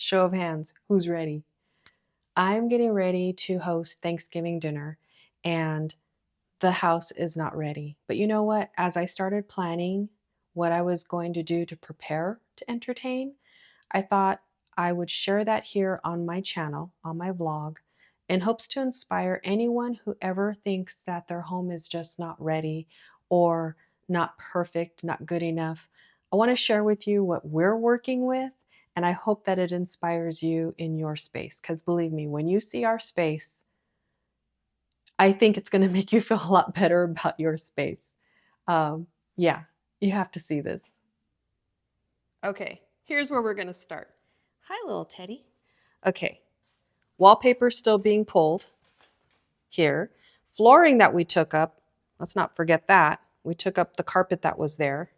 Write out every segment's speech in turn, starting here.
Show of hands, who's ready? I'm getting ready to host Thanksgiving dinner, and the house is not ready. But you know what? As I started planning what I was going to do to prepare to entertain, I thought I would share that here on my channel, on my vlog, in hopes to inspire anyone who ever thinks that their home is just not ready or not perfect, not good enough. I want to share with you what we're working with, and I hope that it inspires you in your space. Because believe me, when you see our space, I think it's going to make you feel a lot better about your space. Yeah, you have to see this. Okay, here's where we're going to start. Hi, little Teddy. Okay, wallpaper still being pulled here. Flooring that we took up, let's not forget that. We took up the carpet that was there.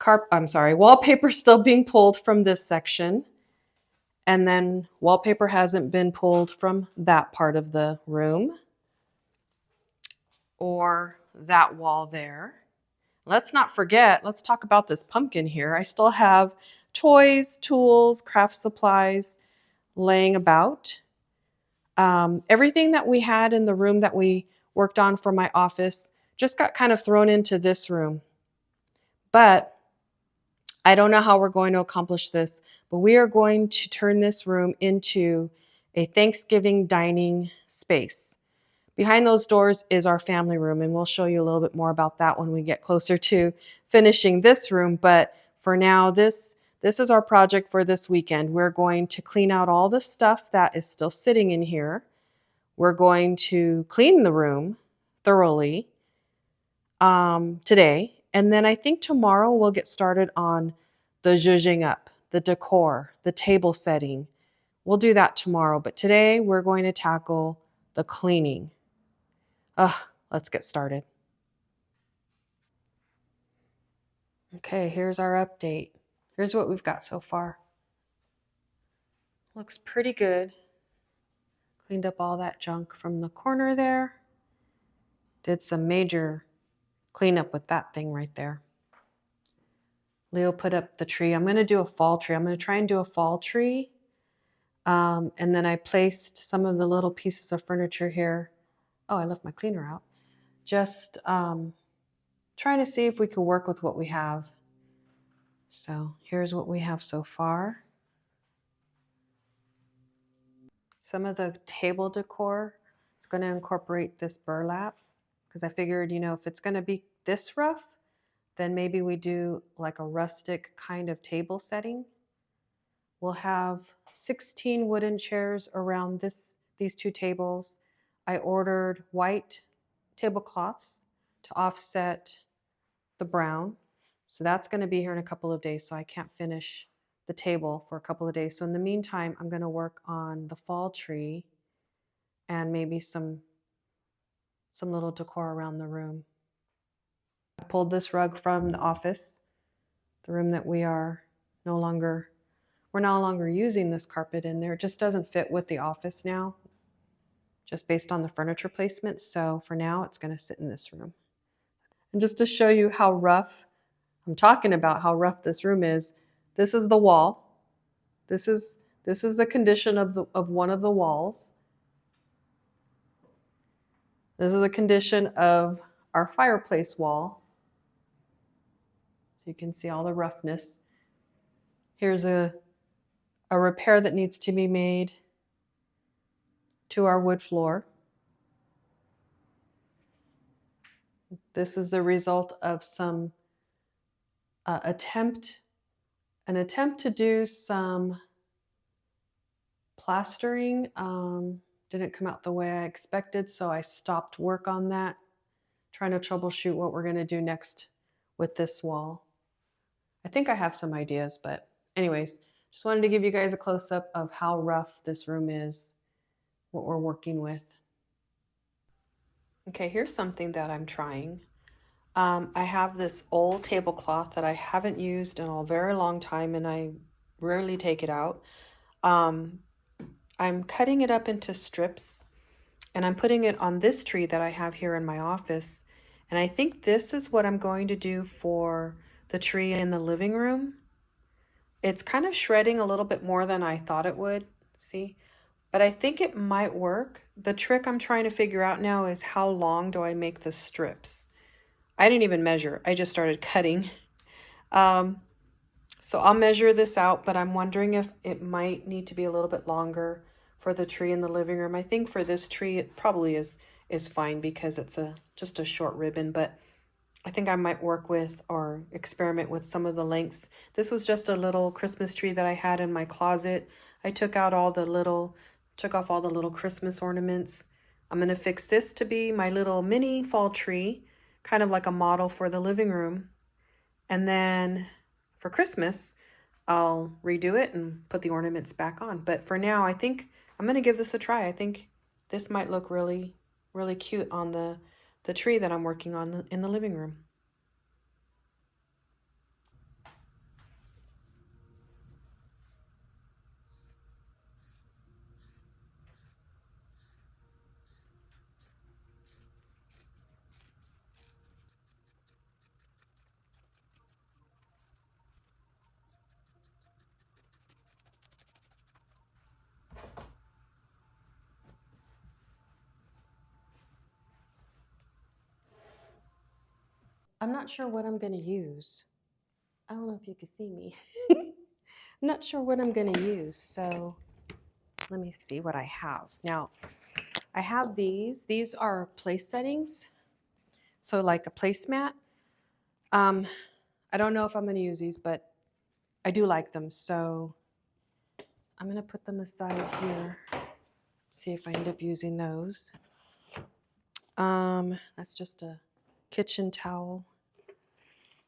Wallpaper still being pulled from this section. And then wallpaper hasn't been pulled from that part of the room or that wall there. Let's not forget, let's talk about this pumpkin here. I still have toys, tools, craft supplies laying about. Everything that we had in the room that we worked on for my office just got kind of thrown into this room. But I don't know how we're going to accomplish this, but we are going to turn this room into a Thanksgiving dining space. Behind those doors is our family room, and we'll show you a little bit more about that when we get closer to finishing this room. But for now, this is our project for this weekend. We're going to clean out all the stuff that is still sitting in here. We're going to clean the room thoroughly today. And then I think tomorrow we'll get started on the zhuzhing up, the decor, the table setting. We'll do that tomorrow. But today we're going to tackle the cleaning. Let's get started. Okay, here's our update. Here's what we've got so far. Looks pretty good. Cleaned up all that junk from the corner there. Did some major cleanup with that thing right there. Leo put up the tree. I'm going to do a fall tree. I'm going to try and do a fall tree. And then I placed some of the little pieces of furniture here. Oh, I left my cleaner out. Just trying to see if we could work with what we have. So here's what we have so far. Some of the table decor is going to incorporate this burlap because I figured, if it's going to be this rough, then maybe we do like a rustic kind of table setting. We'll have 16 wooden chairs around these two tables. I ordered white tablecloths to offset the brown. So that's going to be here in a couple of days, so I can't finish the table for a couple of days. So in the meantime, I'm going to work on the fall tree and maybe some little decor around the room. I pulled this rug from the office, the room that we're no longer using this carpet in there. It just doesn't fit with the office now, just based on the furniture placement. So for now, it's going to sit in this room. And just to show you how rough, I'm talking about how rough this room is, this is the wall. This is the condition of one of the walls. This is the condition of our fireplace wall. So you can see all the roughness. Here's a repair that needs to be made to our wood floor. This is the result of some attempt to do some plastering. Didn't come out the way I expected, so I stopped work on that, trying to troubleshoot what we're going to do next with this wall. I think I have some ideas, but anyways, just wanted to give you guys a close-up of how rough this room is, what we're working with. Okay, here's something that I'm trying. I have this old tablecloth that I haven't used in a very long time, and I rarely take it out. I'm cutting it up into strips, and I'm putting it on this tree that I have here in my office. And I think this is what I'm going to do for the tree in the living room. It's kind of shredding a little bit more than I thought it would. See? But I think it might work. The trick I'm trying to figure out now is how long do I make the strips? I didn't even measure. I just started cutting. Um, so I'll measure this out, but I'm wondering if it might need to be a little bit longer for the tree in the living room. I think for this tree it probably is fine because it's just a short ribbon, but I think I might work with or experiment with some of the lengths. This was just a little Christmas tree that I had in my closet. I took off all the little Christmas ornaments. I'm going to fix this to be my little mini fall tree, kind of like a model for the living room. And then for Christmas, I'll redo it and put the ornaments back on. But for now, I think I'm going to give this a try. I think this might look really, really cute on the tree that I'm working on in the living room. I'm not sure what I'm going to use. I don't know if you can see me. I'm not sure what I'm going to use. So let me see what I have. Now, I have these. These are place settings. So like a placemat. I don't know if I'm going to use these, but I do like them. So I'm going to put them aside here. See if I end up using those. That's just a kitchen towel.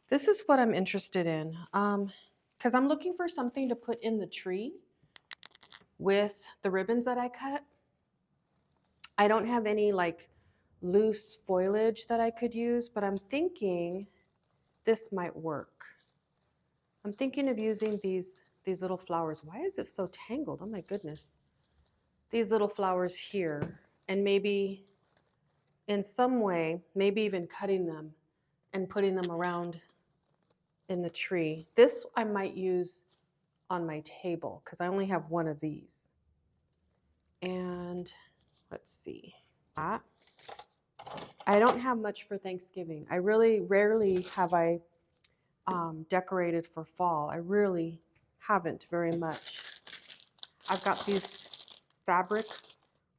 This is what I'm interested in. Because I'm looking for something to put in the tree with the ribbons that I cut. I don't have any like loose foliage that I could use, but I'm thinking this might work. I'm thinking of using these little flowers. Why is it so tangled? Oh my goodness. These little flowers here, and maybe in some way, maybe even cutting them and putting them around in the tree. This I might use on my table because I only have one of these. And let's see. I don't have much for Thanksgiving. I really rarely have I decorated for fall. I really haven't very much. I've got these fabric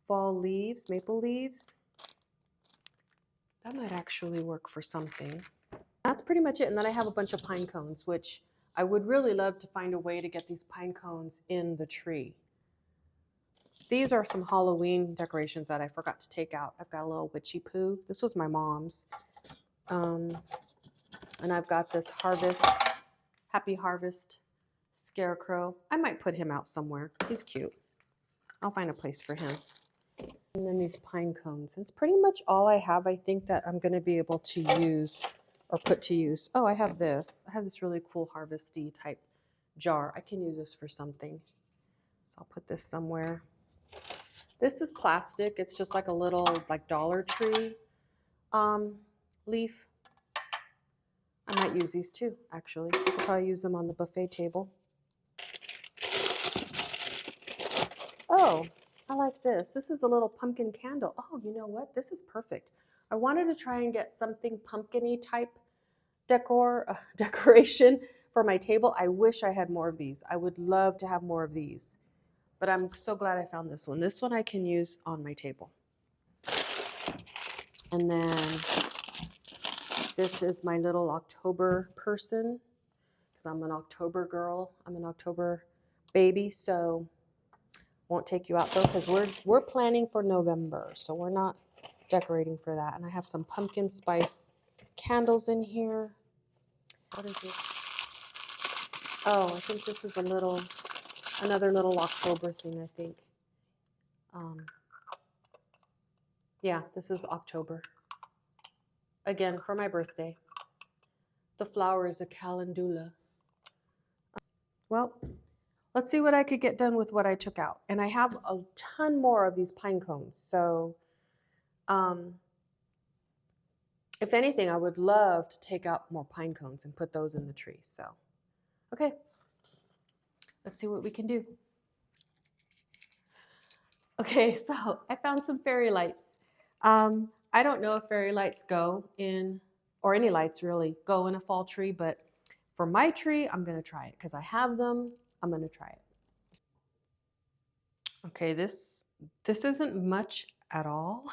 fall leaves, maple leaves. That might actually work for something. That's pretty much it. And then I have a bunch of pine cones, which I would really love to find a way to get these pine cones in the tree. These are some Halloween decorations that I forgot to take out. I've got a little witchy poo. This was my mom's. And I've got this Happy Harvest scarecrow. I might put him out somewhere. He's cute. I'll find a place for him. And then these pine cones. It's pretty much all I have, I think, that I'm going to be able to use or put to use. Oh, I have this. I have this really cool harvesty type jar. I can use this for something. So I'll put this somewhere. This is plastic. It's just like a little like Dollar Tree leaf. I might use these too, actually. I could probably use them on the buffet table. Oh, I like this. This is a little pumpkin candle. Oh, you know what? This is perfect. I wanted to try and get something pumpkin-y type decoration for my table. I wish I had more of these. I would love to have more of these. But I'm so glad I found this one. This one I can use on my table. And then this is my little October person because I'm an October girl. I'm an October baby, so won't take you out though because we're planning for November, so we're not decorating for that. And I have some pumpkin spice candles in here. What is this? Oh, I think this is another little October thing, I think. Yeah, this is October. Again, for my birthday. The flower is a calendula. Well, let's see what I could get done with what I took out. And I have a ton more of these pine cones. So if anything, I would love to take out more pine cones and put those in the tree. So, okay. Let's see what we can do. Okay, so I found some fairy lights. I don't know if fairy lights go in, or any lights really go in a fall tree, but for my tree, I'm gonna try it because I have them. I'm gonna try it. Okay, this isn't much at all.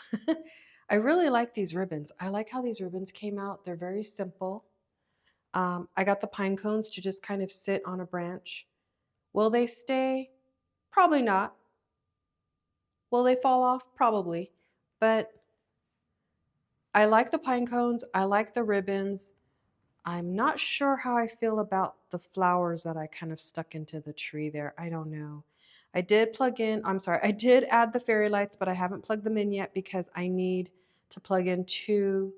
I really like these ribbons. I like how these ribbons came out. They're very simple. I got the pine cones to just kind of sit on a branch. Will they stay? Probably not. Will they fall off? Probably. But I like the pine cones. I like the ribbons. I'm not sure how I feel about the flowers that I kind of stuck into the tree there. I don't know. I did I did add the fairy lights, but I haven't plugged them in yet because I need to plug in 2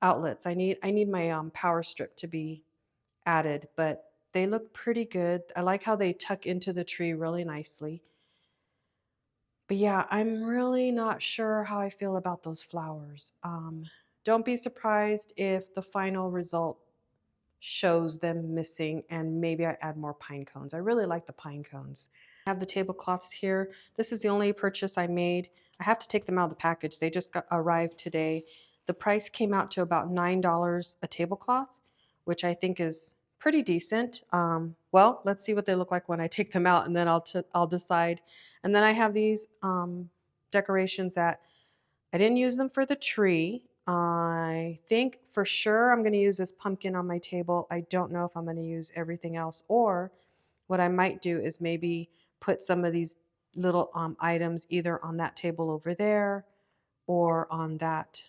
outlets. I need my power strip to be added, but they look pretty good. I like how they tuck into the tree really nicely. But yeah, I'm really not sure how I feel about those flowers. Don't be surprised if the final result shows them missing and maybe I add more pine cones. I really like the pine cones. I have the tablecloths here. This is the only purchase I made. I have to take them out of the package. They just arrived today. The price came out to about $9 a tablecloth, which I think is pretty decent. Well, let's see what they look like when I take them out and then I'll decide. And then I have these decorations that I didn't use them for the tree. I think for sure I'm going to use this pumpkin on my table. I don't know if I'm going to use everything else, or what I might do is maybe put some of these little items either on that table over there or on that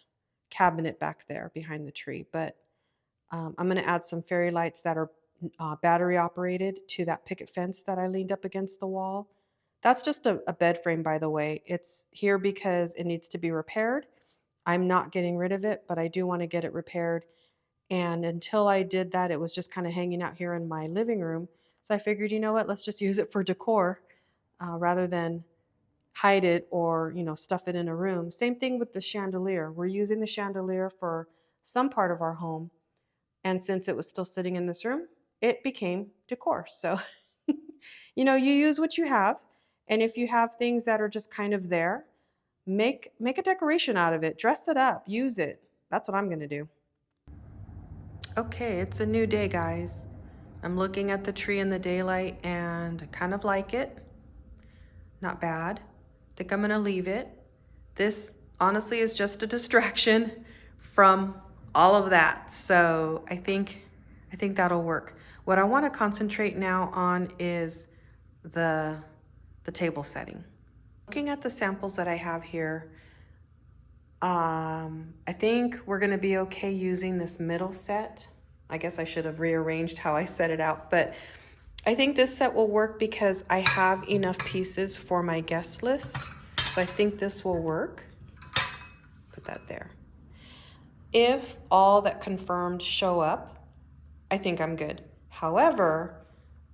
cabinet back there behind the tree. But I'm going to add some fairy lights that are battery operated to that picket fence that I leaned up against the wall. That's just a bed frame, by the way. It's here because it needs to be repaired. I'm not getting rid of it, but I do want to get it repaired. And until I did that, it was just kind of hanging out here in my living room. So I figured, you know what, let's just use it for decor rather than hide it or, stuff it in a room. Same thing with the chandelier. We're using the chandelier for some part of our home. And since it was still sitting in this room, it became decor. So, you use what you have. And if you have things that are just kind of there, make a decoration out of it. Dress it up. Use it. That's what I'm going to do. Okay, it's a new day, guys. I'm looking at the tree in the daylight and I kind of like it. Not bad. Think I'm going to leave it. This honestly is just a distraction from all of that. So I think that'll work. What I want to concentrate now on is the table setting. Looking at the samples that I have here, I think we're going to be okay using this middle set. I guess I should have rearranged how I set it out, but I think this set will work because I have enough pieces for my guest list. So I think this will work. Put that there. If all that confirmed show up, I think I'm good. However,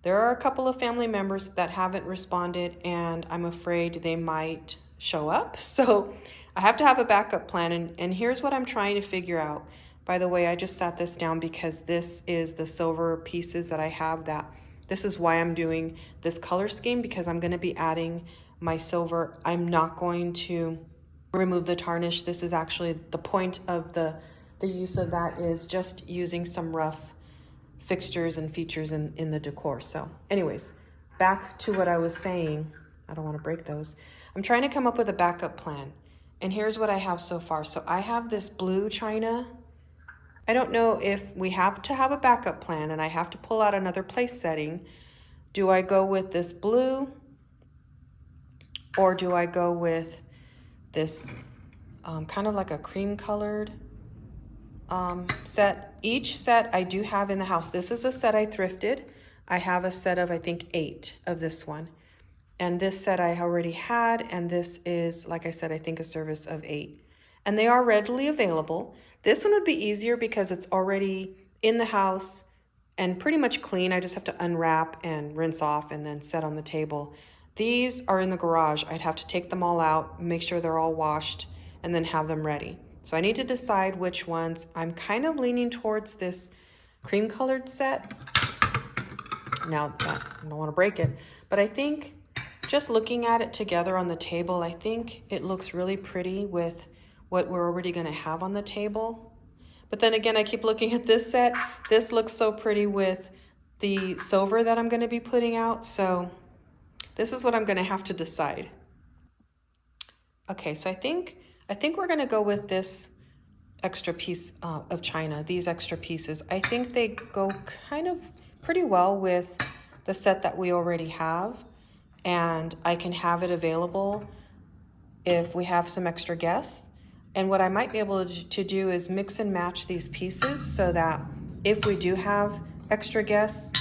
there are a couple of family members that haven't responded and I'm afraid they might show up. So I have to have a backup plan. And here's what I'm trying to figure out. By the way, I just sat this down because this is the silver pieces that I have. This is why I'm doing this color scheme, because I'm going to be adding my silver. I'm not going to remove the tarnish. This is actually the point of the use of that is just using some rough fixtures and features in the decor. So anyways, back to what I was saying. I don't want to break those. I'm trying to come up with a backup plan. And here's what I have so far. So I have this blue china. I don't know if we have to have a backup plan and I have to pull out another place setting. Do I go with this blue or do I go with this kind of like a cream colored set? Each set I do have in the house. This is a set I thrifted. I have a set of, I think, 8 of this one. And this set I already had, and this is, like I said, I think a service of 8. And they are readily available. This one would be easier because it's already in the house and pretty much clean. I just have to unwrap and rinse off and then set on the table. These are in the garage. I'd have to take them all out, make sure they're all washed, and then have them ready. So I need to decide which ones. I'm kind of leaning towards this cream colored set. Now, I don't want to break it, but I think just looking at it together on the table, I think it looks really pretty with what we're already going to have on the table. But then again, I keep looking at this set. This looks so pretty with the silver that I'm going to be putting out. So this is what I'm going to have to decide. Okay, so I think we're going to go with this extra piece of china, these extra pieces. I think they go kind of pretty well with the set that we already have, and I can have it available if we have some extra guests. And what I might be able to do is mix and match these pieces so that if we do have extra guests,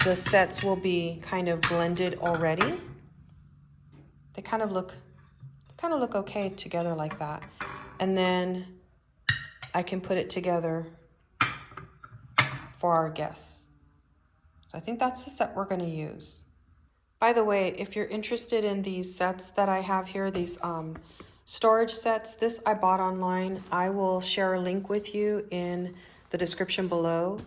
the sets will be kind of blended already. They kind of look okay together like that. And then I can put it together for our guests. So I think that's the set we're going to use. By the way, if you're interested in these sets that I have here, these storage sets, this I bought online. I will share a link with you in the description below.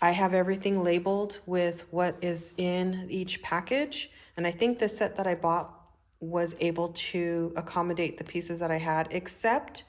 I have everything labeled with what is in each package. And I think the set that I bought was able to accommodate the pieces that I had, except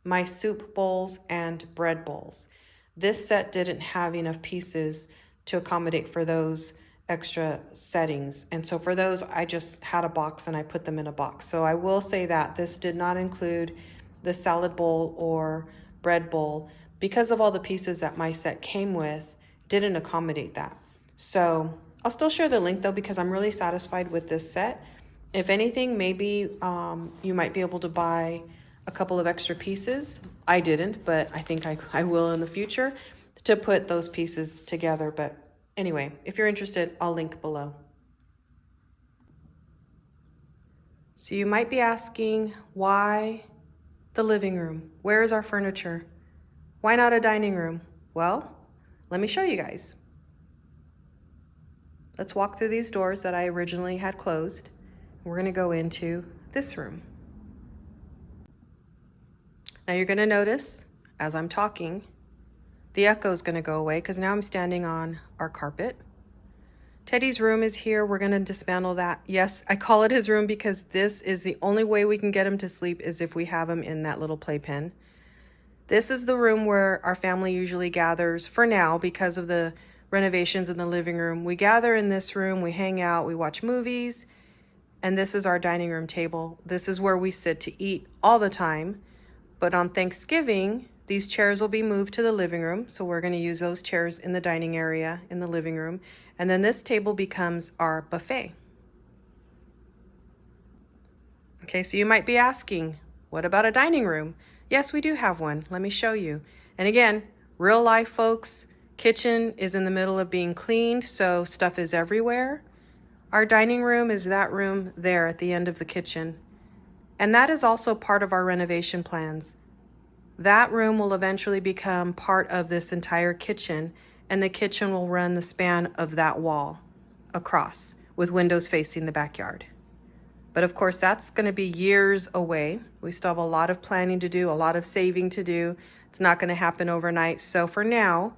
my soup bowls and bread bowls. This set didn't have enough pieces to accommodate for those extra settings. And so for those, I just had a box and I put them in a box. So I will say that this did not include the salad bowl or bread bowl because of all the pieces that my set came with, didn't accommodate that. So I'll still share the link though, because I'm really satisfied with this set. If anything, maybe you might be able to buy a couple of extra pieces. I didn't, but I think I will in the future to put those pieces together. But anyway, if you're interested, I'll link below. So you might be asking, why the living room? Where is our furniture? Why not a dining room? Well, let me show you guys. Let's walk through these doors that I originally had closed. We're going to go into this room. Now you're going to notice as I'm talking, the echo is going to go away because now I'm standing on our carpet. Teddy's room is here. We're going to dismantle that. Yes, I call it his room because this is the only way we can get him to sleep is if we have him in that little playpen. This is the room where our family usually gathers for now because of the renovations in the living room. We gather in this room, we hang out, we watch movies, and this is our dining room table. This is where we sit to eat all the time. But on Thanksgiving, these chairs will be moved to the living room. So we're going to use those chairs in the dining area in the living room. And then this table becomes our buffet. Okay, so you might be asking, what about a dining room? Yes, we do have one. Let me show you. And again, real life folks, kitchen is in the middle of being cleaned, so stuff is everywhere. Our dining room is that room there at the end of the kitchen. And that is also part of our renovation plans. That room will eventually become part of this entire kitchen, and the kitchen will run the span of that wall across with windows facing the backyard. But of course, that's going to be years away. We still have a lot of planning to do, a lot of saving to do. It's not going to happen overnight. So for now,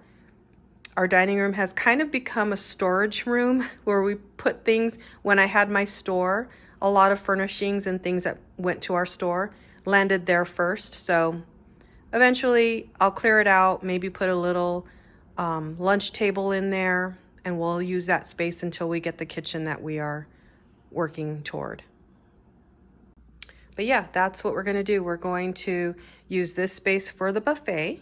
our dining room has kind of become a storage room where we put things. When I had my store, a lot of furnishings and things that went to our store landed there first. So eventually I'll clear it out, maybe put a little lunch table in there, and we'll use that space until we get the kitchen that we are working toward. But yeah, that's what we're going to do. We're going to use this space for the buffet,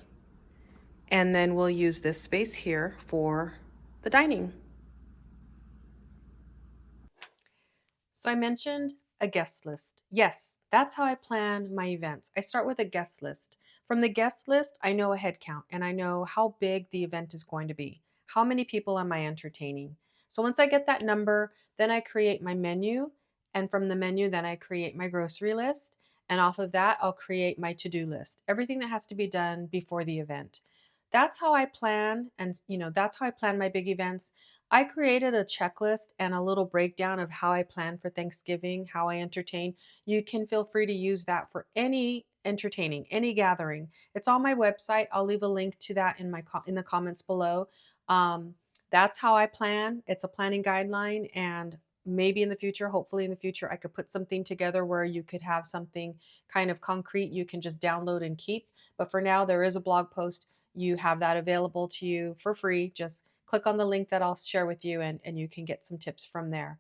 and then we'll use this space here for the dining. So I mentioned a guest list. Yes, that's how I plan my events. I start with a guest list. From the guest list, I know a head count and I know how big the event is going to be. How many people am I entertaining? So once I get that number, then I create my menu. And from the menu, then I create my grocery list. And off of that, I'll create my to-do list. Everything that has to be done before the event. That's how I plan. And that's how I plan my big events. I created a checklist and a little breakdown of how I plan for Thanksgiving, how I entertain. You can feel free to use that for any entertaining, any gathering. It's on my website. I'll leave a link to that in the comments below. that's how I plan. It's a planning guideline, and maybe in the future, hopefully in the future, I could put something together where you could have something kind of concrete you can just download and keep. But for now, there is a blog post. You have that available to you for free. Just click on the link that I'll share with you, and you can get some tips from there.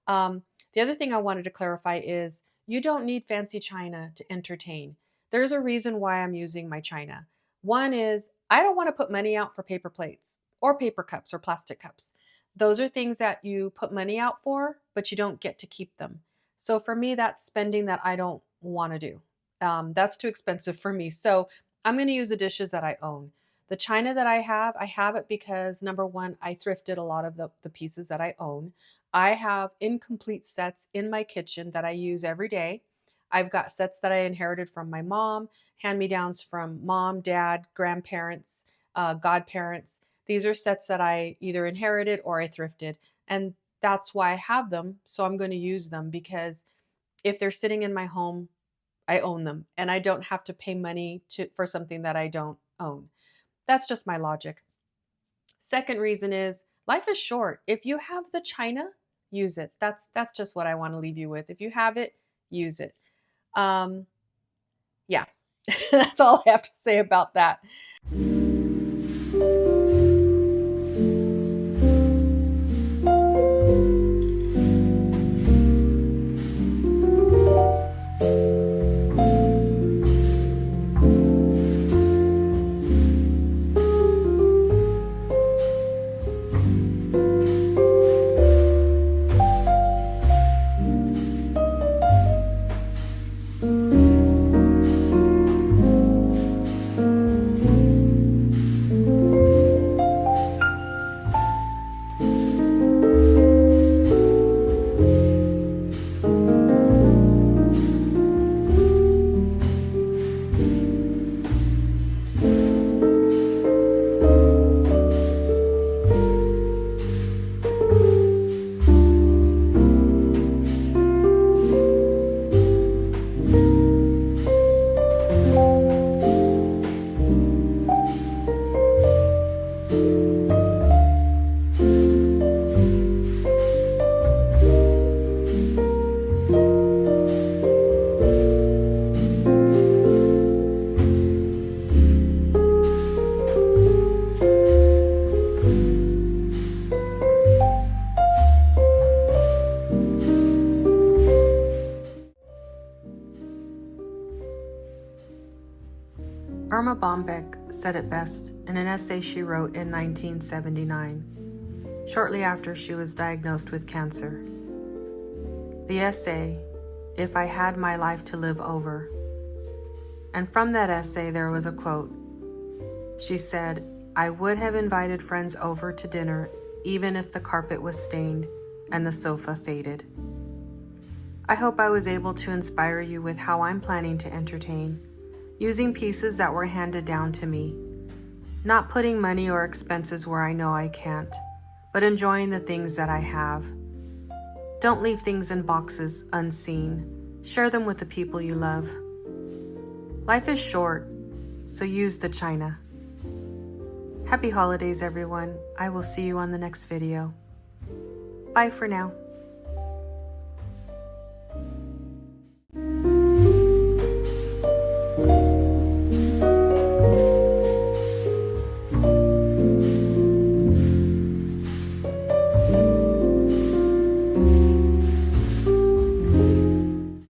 Um, the other thing I wanted to clarify is you don't need fancy china to entertain. There's a reason why I'm using my china. One is I don't want to put money out for paper plates or paper cups or plastic cups. Those are things that you put money out for, but you don't get to keep them. So for me, that's spending that I don't want to do. That's too expensive for me. So I'm going to use the dishes that I own. The china that I have it because number one, I thrifted a lot of the pieces that I own. I have incomplete sets in my kitchen that I use every day. I've got sets that I inherited from my mom, hand me downs from mom, dad, grandparents, godparents. These are sets that I either inherited or I thrifted. And that's why I have them. So I'm going to use them because if they're sitting in my home, I own them and I don't have to pay money for something that I don't own. That's just my logic. Second reason is life is short. If you have the china, use it. That's just what I want to leave you with. If you have it, use it. Um, yeah, that's all I have to say about that. Irma Bombeck said it best in an essay she wrote in 1979, shortly after she was diagnosed with cancer. The essay, "If I Had My Life to Live Over." And from that essay there was a quote. She said, "I would have invited friends over to dinner even if the carpet was stained and the sofa faded." I hope I was able to inspire you with how I'm planning to entertain, using pieces that were handed down to me, not putting money or expenses where I know I can't, but enjoying the things that I have. Don't leave things in boxes unseen. Share them with the people you love. Life is short, so use the china. Happy holidays, everyone. I will see you on the next video. Bye for now.